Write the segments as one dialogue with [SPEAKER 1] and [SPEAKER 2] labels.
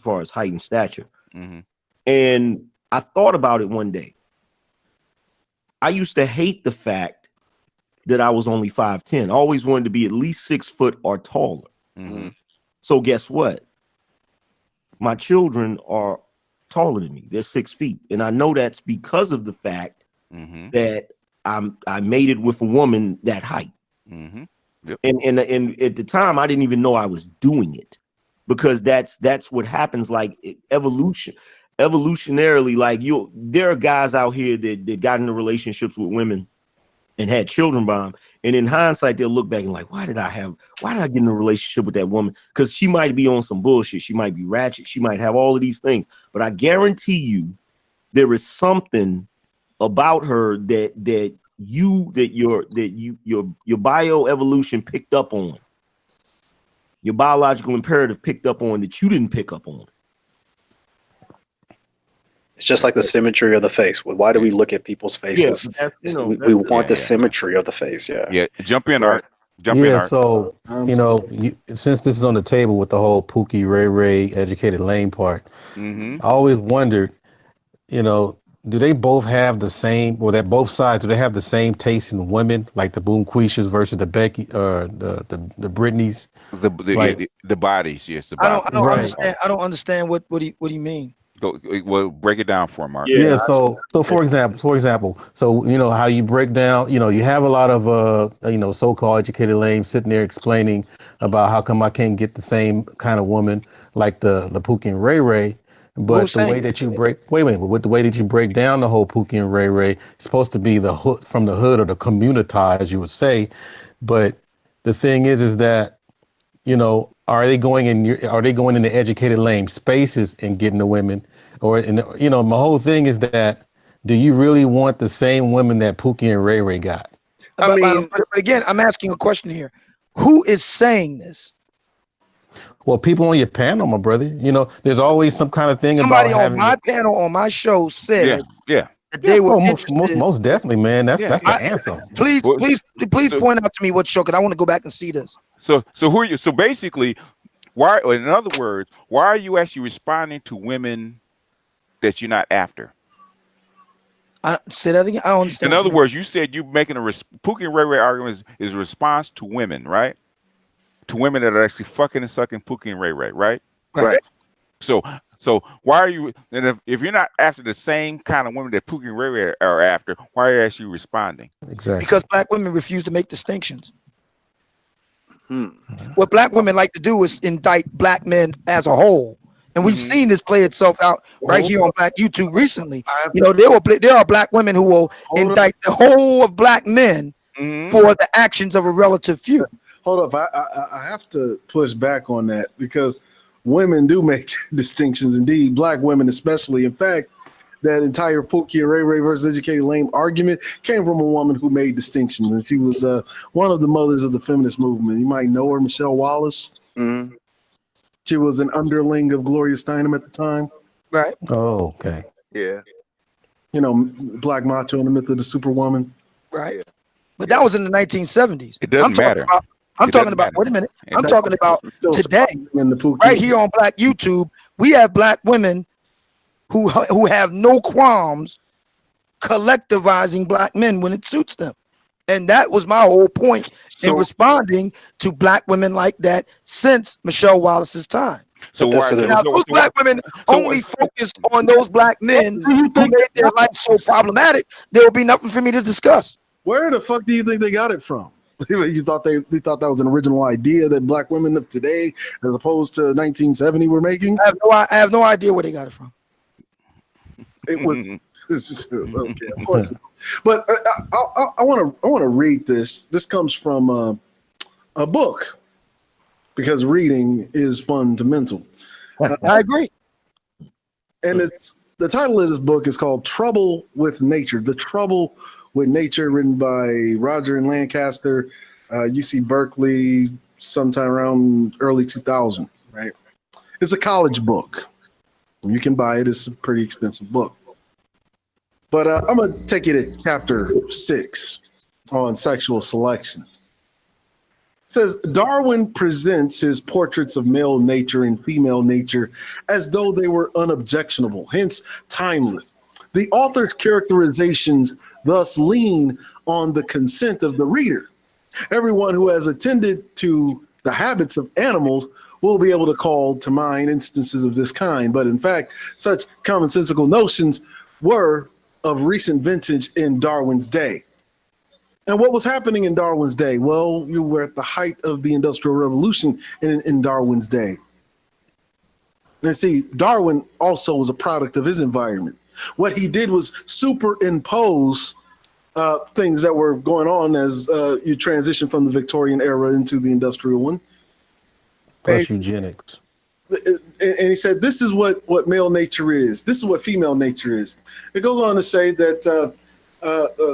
[SPEAKER 1] far as height and stature.
[SPEAKER 2] Mm-hmm.
[SPEAKER 1] And I thought about it one day. I used to hate the fact that I was only 5'10". I always wanted to be at least 6 foot or taller.
[SPEAKER 2] Mm-hmm.
[SPEAKER 1] So guess what? My children are taller than me. They're 6 feet. And I know that's because of the fact that I mated with a woman that height.
[SPEAKER 2] Mm-hmm. Yep.
[SPEAKER 1] And at the time I didn't even know I was doing it, because that's what happens. Like evolutionarily, like there are guys out here that got into relationships with women and had children by them, and in hindsight they'll look back and like, why did I get in a relationship with that woman? Because she might be on some bullshit, she might be ratchet, she might have all of these things, but I guarantee you there is something about her that your bioevolution picked up on, your biological imperative picked up on, that you didn't pick up on.
[SPEAKER 3] It's just like the symmetry of the face. Why do we look at people's faces? We want the symmetry of the face.
[SPEAKER 2] Yeah. Jump in, Art. Art.
[SPEAKER 4] So since this is on the table with the whole Pookie, Ray Ray, educated lame part, I always wondered, do they both have the same, or that both sides, do they have the same taste in women, like the Boom Quishas versus the Becky, or the Britneys?
[SPEAKER 2] The bodies, yes. The bodies.
[SPEAKER 5] I don't understand. I don't understand what do you mean?
[SPEAKER 2] Well, break it down for him, Mark.
[SPEAKER 4] Yeah. So for example, so how you break down, you have a lot of so-called educated lame sitting there explaining about how come I can't get the same kind of woman like the Pookie and Ray Ray. But the way that you with the way that you break down the whole Pookie and Ray Ray, it's supposed to be the hood from the hood, or the community, as you would say. But the thing is that, are they going in the educated lame spaces and getting the women? Or, my whole thing is that, do you really want the same women that Pookie and Ray Ray got?
[SPEAKER 5] But again, I'm asking a question here. Who is saying this?
[SPEAKER 4] Well, people on your panel, my brother, there's always some kind of thing.
[SPEAKER 5] Somebody on my panel, on my show said that they were interested.
[SPEAKER 4] Most definitely, man. That's the anthem.
[SPEAKER 5] Please point out to me what show, because I want to go back and see this.
[SPEAKER 2] So who are you? So basically, why? In other words, why are you actually responding to women that you're not after?
[SPEAKER 5] Say that again. I don't understand.
[SPEAKER 2] In other words, you said you making Pookie and Ray Ray argument is a response to women, right? To women that are actually fucking and sucking Pookie and Ray Ray, right?
[SPEAKER 5] Right.
[SPEAKER 2] So why are you? And if you're not after the same kind of women that Pookie and Ray Ray are after, why are you actually responding?
[SPEAKER 4] Exactly.
[SPEAKER 5] Because black women refuse to make distinctions. What black women like to do is indict black men as a whole. And we've seen this play itself out right here on Black YouTube recently. There are black women who will indict the whole of black men for the actions of a relative few.
[SPEAKER 6] Hold up, I have to push back on that, because women do make distinctions, indeed, black women especially. In fact, that entire Pookie and Ray Ray versus educated lame argument came from a woman who made distinctions, and she was one of the mothers of the feminist movement. You might know her, Michelle Wallace. She was an underling of Gloria Steinem at the time.
[SPEAKER 5] Right.
[SPEAKER 4] Oh, okay.
[SPEAKER 7] Yeah.
[SPEAKER 6] Black Macho and the Myth of the Superwoman.
[SPEAKER 5] Right. Yeah. But that was in the 1970s.
[SPEAKER 2] It doesn't matter.
[SPEAKER 5] I'm talking about, wait a minute. I'm talking about today, right here on Black YouTube. We have black women who have no qualms collectivizing black men when it suits them. And that was my whole point in responding to black women like that since Michelle Wallace's time.
[SPEAKER 2] So why
[SPEAKER 5] those black women only focused on those black men who made their life so problematic, there will be nothing for me to discuss.
[SPEAKER 6] Where the fuck do you think they got it from? You thought they thought that was an original idea that black women of today, as opposed to 1970, were making?
[SPEAKER 5] I have no idea where they got it from.
[SPEAKER 6] It was okay, of course. But I want to read this. This comes from a book, because reading is fundamental.
[SPEAKER 5] I agree.
[SPEAKER 6] And it's the title of this book is called "Trouble with Nature." The Trouble with Nature, written by Roger and Lancaster, UC Berkeley, sometime around early 2000. Right? It's a college book. You can buy it. It's a pretty expensive book. But I'm going to take you to chapter 6 on sexual selection. says Darwin presents his portraits of male nature and female nature as though they were unobjectionable, hence timeless. The author's characterizations thus lean on the consent of the reader. Everyone who has attended to the habits of animals will be able to call to mind instances of this kind, but in fact, such commonsensical notions were of recent vintage in Darwin's day. And what was happening in Darwin's day? Well, you were at the height of the Industrial Revolution in Darwin's day. And see, Darwin also was a product of his environment. What he did was superimpose things that were going on as you transition from the Victorian era into the industrial one.
[SPEAKER 4] Plus eugenics.
[SPEAKER 6] And he said, this is what male nature is. This is what female nature is. It goes on to say that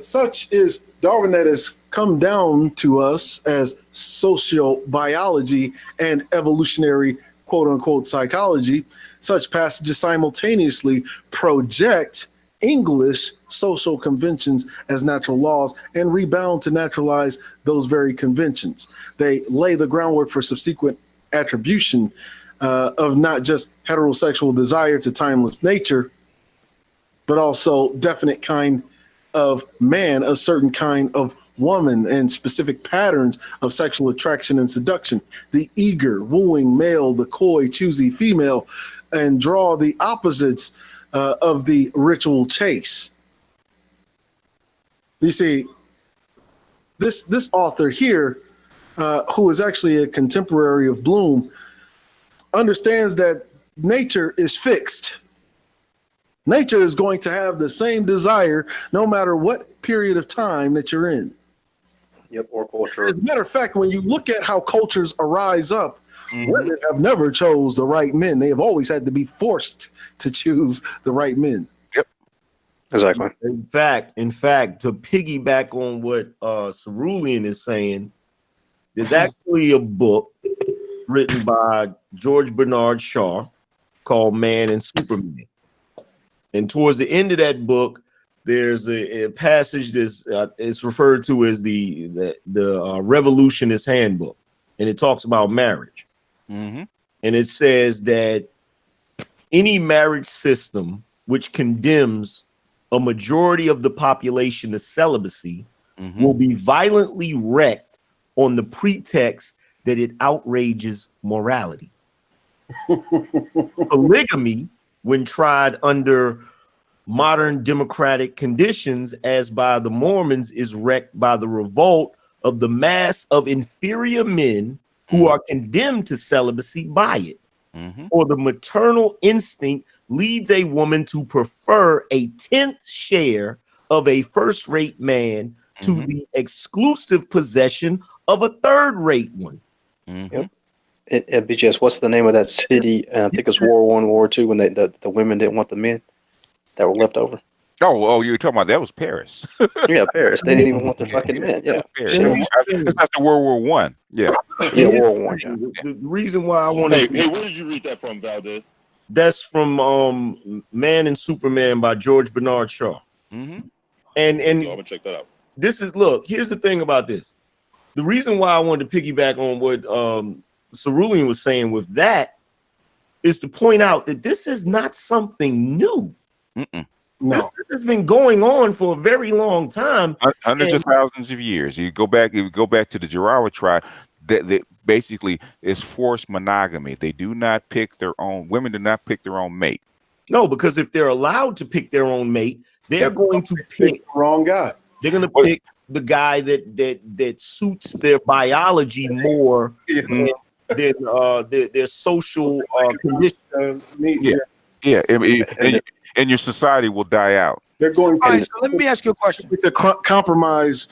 [SPEAKER 6] such is Darwin that has come down to us as sociobiology and evolutionary quote unquote psychology. Such passages simultaneously project English social conventions as natural laws and rebound to naturalize those very conventions. They lay the groundwork for subsequent attribution of not just heterosexual desire to timeless nature, but also definite kind of man, a certain kind of woman, and specific patterns of sexual attraction and seduction. The eager, wooing male, the coy, choosy female, and draw the opposites of the ritual chase. You see, this author here, who is actually a contemporary of Bloom, understands that nature is fixed. Nature is going to have the same desire no matter what period of time that you're in.
[SPEAKER 3] Yep, or culture.
[SPEAKER 6] As a matter of fact, when you look at how cultures arise up, women have never chose the right men. They have always had to be forced to choose the right men.
[SPEAKER 2] Yep.
[SPEAKER 3] Exactly.
[SPEAKER 1] In fact, to piggyback on what Cerulean is saying, there's actually a book written by George Bernard Shaw called Man and Superman. And towards the end of that book, there's a passage that's it's referred to as the Revolutionist Handbook, and it talks about marriage. And it says that any marriage system which condemns a majority of the population to celibacy will be violently wrecked on the pretext that it outrages morality. Polygamy, when tried under modern democratic conditions, as by the Mormons, is wrecked by the revolt of the mass of inferior men who are condemned to celibacy by it. Or the maternal instinct leads a woman to prefer a 10th share of a first-rate man to the exclusive possession of a third-rate one.
[SPEAKER 3] Yep. At BGS, what's the name of that city? I think it's War I, War II, when the women didn't want the men that were left over.
[SPEAKER 2] Oh, you were talking about that was Paris.
[SPEAKER 3] Yeah, Paris. They didn't even want the fucking men. Yeah,
[SPEAKER 2] it's after World War I. Yeah,
[SPEAKER 3] World War I. Yeah.
[SPEAKER 1] The reason why I want to.
[SPEAKER 7] Hey, where did you read that from, Valdez?
[SPEAKER 1] That's from Man and Superman by George Bernard Shaw. And
[SPEAKER 7] I'm gonna check that out.
[SPEAKER 1] This is, look, here's the thing about this. The reason why I wanted to piggyback on what Cerulean was saying with that is to point out that this is not something new.
[SPEAKER 6] No,
[SPEAKER 1] this has been going on for a very long time,
[SPEAKER 2] hundreds of thousands of years. You go back to the Jarawa tribe. That basically is forced monogamy. They do not pick their own. Women do not pick their own mate.
[SPEAKER 1] No, because if they're allowed to pick their own mate, they're going to pick
[SPEAKER 6] the wrong guy.
[SPEAKER 1] They're going to pick the guy that suits their biology more than their social condition.
[SPEAKER 2] And your society will die out.
[SPEAKER 6] They're going to.
[SPEAKER 5] All right, so let me ask you a question.
[SPEAKER 6] It's a compromise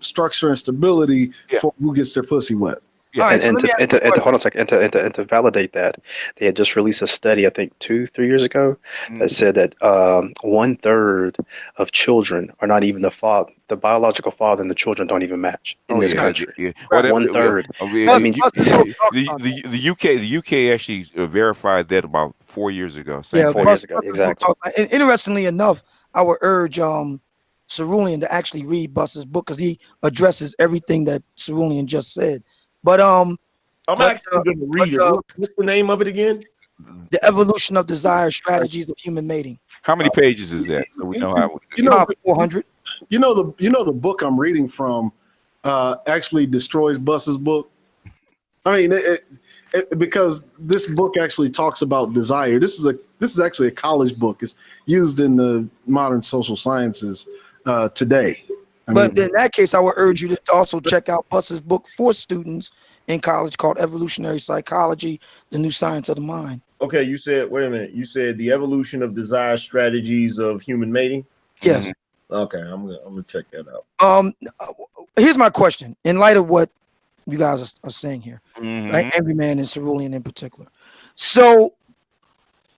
[SPEAKER 6] structure and stability for who gets their pussy wet.
[SPEAKER 3] Yeah.
[SPEAKER 5] Right,
[SPEAKER 3] and hold on a second. And to validate that, they had just released a study, I think 2-3 years ago, that said that 1/3 of children are not even the biological father, and the children don't even match in this country.
[SPEAKER 2] Yeah.
[SPEAKER 3] 1/3.
[SPEAKER 2] I mean, the UK actually verified that about 4 years ago. 4
[SPEAKER 3] years ago, exactly.
[SPEAKER 5] And interestingly enough, I would urge Cerulean to actually read Buster's book, because he addresses everything that Cerulean just said. But
[SPEAKER 1] I'm
[SPEAKER 5] but,
[SPEAKER 1] actually going to read
[SPEAKER 5] but,
[SPEAKER 1] it. What's the name of it again?
[SPEAKER 5] The Evolution of Desire: Strategies of Human Mating.
[SPEAKER 2] How many pages is that? So we know how.
[SPEAKER 6] You know,
[SPEAKER 5] About 400.
[SPEAKER 6] you know the book I'm reading from actually destroys Bus's book. I mean, because this book actually talks about desire. This is actually a college book. It's used in the modern social sciences today.
[SPEAKER 5] But in that case, I would urge you to also check out Bus's book for students in college called Evolutionary Psychology: The New Science of the Mind.
[SPEAKER 1] Okay, you said, wait a minute. You said the evolution of desire strategies of human mating.
[SPEAKER 5] Yes.
[SPEAKER 2] Mm-hmm.
[SPEAKER 1] Okay, I'm gonna check that out.
[SPEAKER 5] Here's my question: in light of what you guys are saying here,
[SPEAKER 2] Mm-hmm.
[SPEAKER 5] right? Angry Man and Cerulean in particular. So,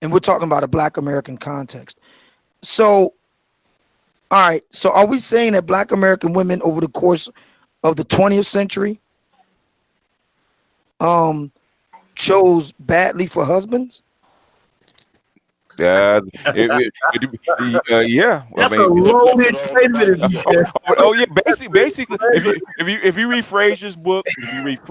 [SPEAKER 5] and we're talking about a Black American context. So, all right. So, are we saying that Black American women over the course of the 20th century chose badly for husbands?
[SPEAKER 2] Yeah.
[SPEAKER 1] That's a loaded statement.
[SPEAKER 2] Yeah. Basically, if you read Frazier's book,
[SPEAKER 6] I'm just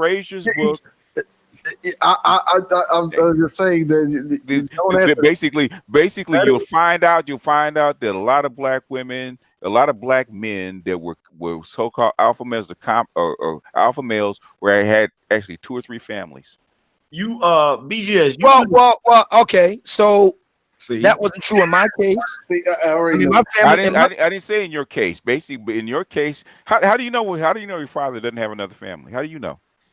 [SPEAKER 6] saying that
[SPEAKER 2] basically you'll find out that a lot of Black women, a lot of Black men that were so-called alpha males, or alpha males, where had actually 2 or 3 families.
[SPEAKER 1] You BGS.
[SPEAKER 5] Well, okay. So
[SPEAKER 6] see,
[SPEAKER 5] that wasn't true in my case.
[SPEAKER 6] I
[SPEAKER 5] mean, my family.
[SPEAKER 2] I didn't say in your case. Basically, but in your case, how do you know? How do you know your father doesn't have another family? How do you know?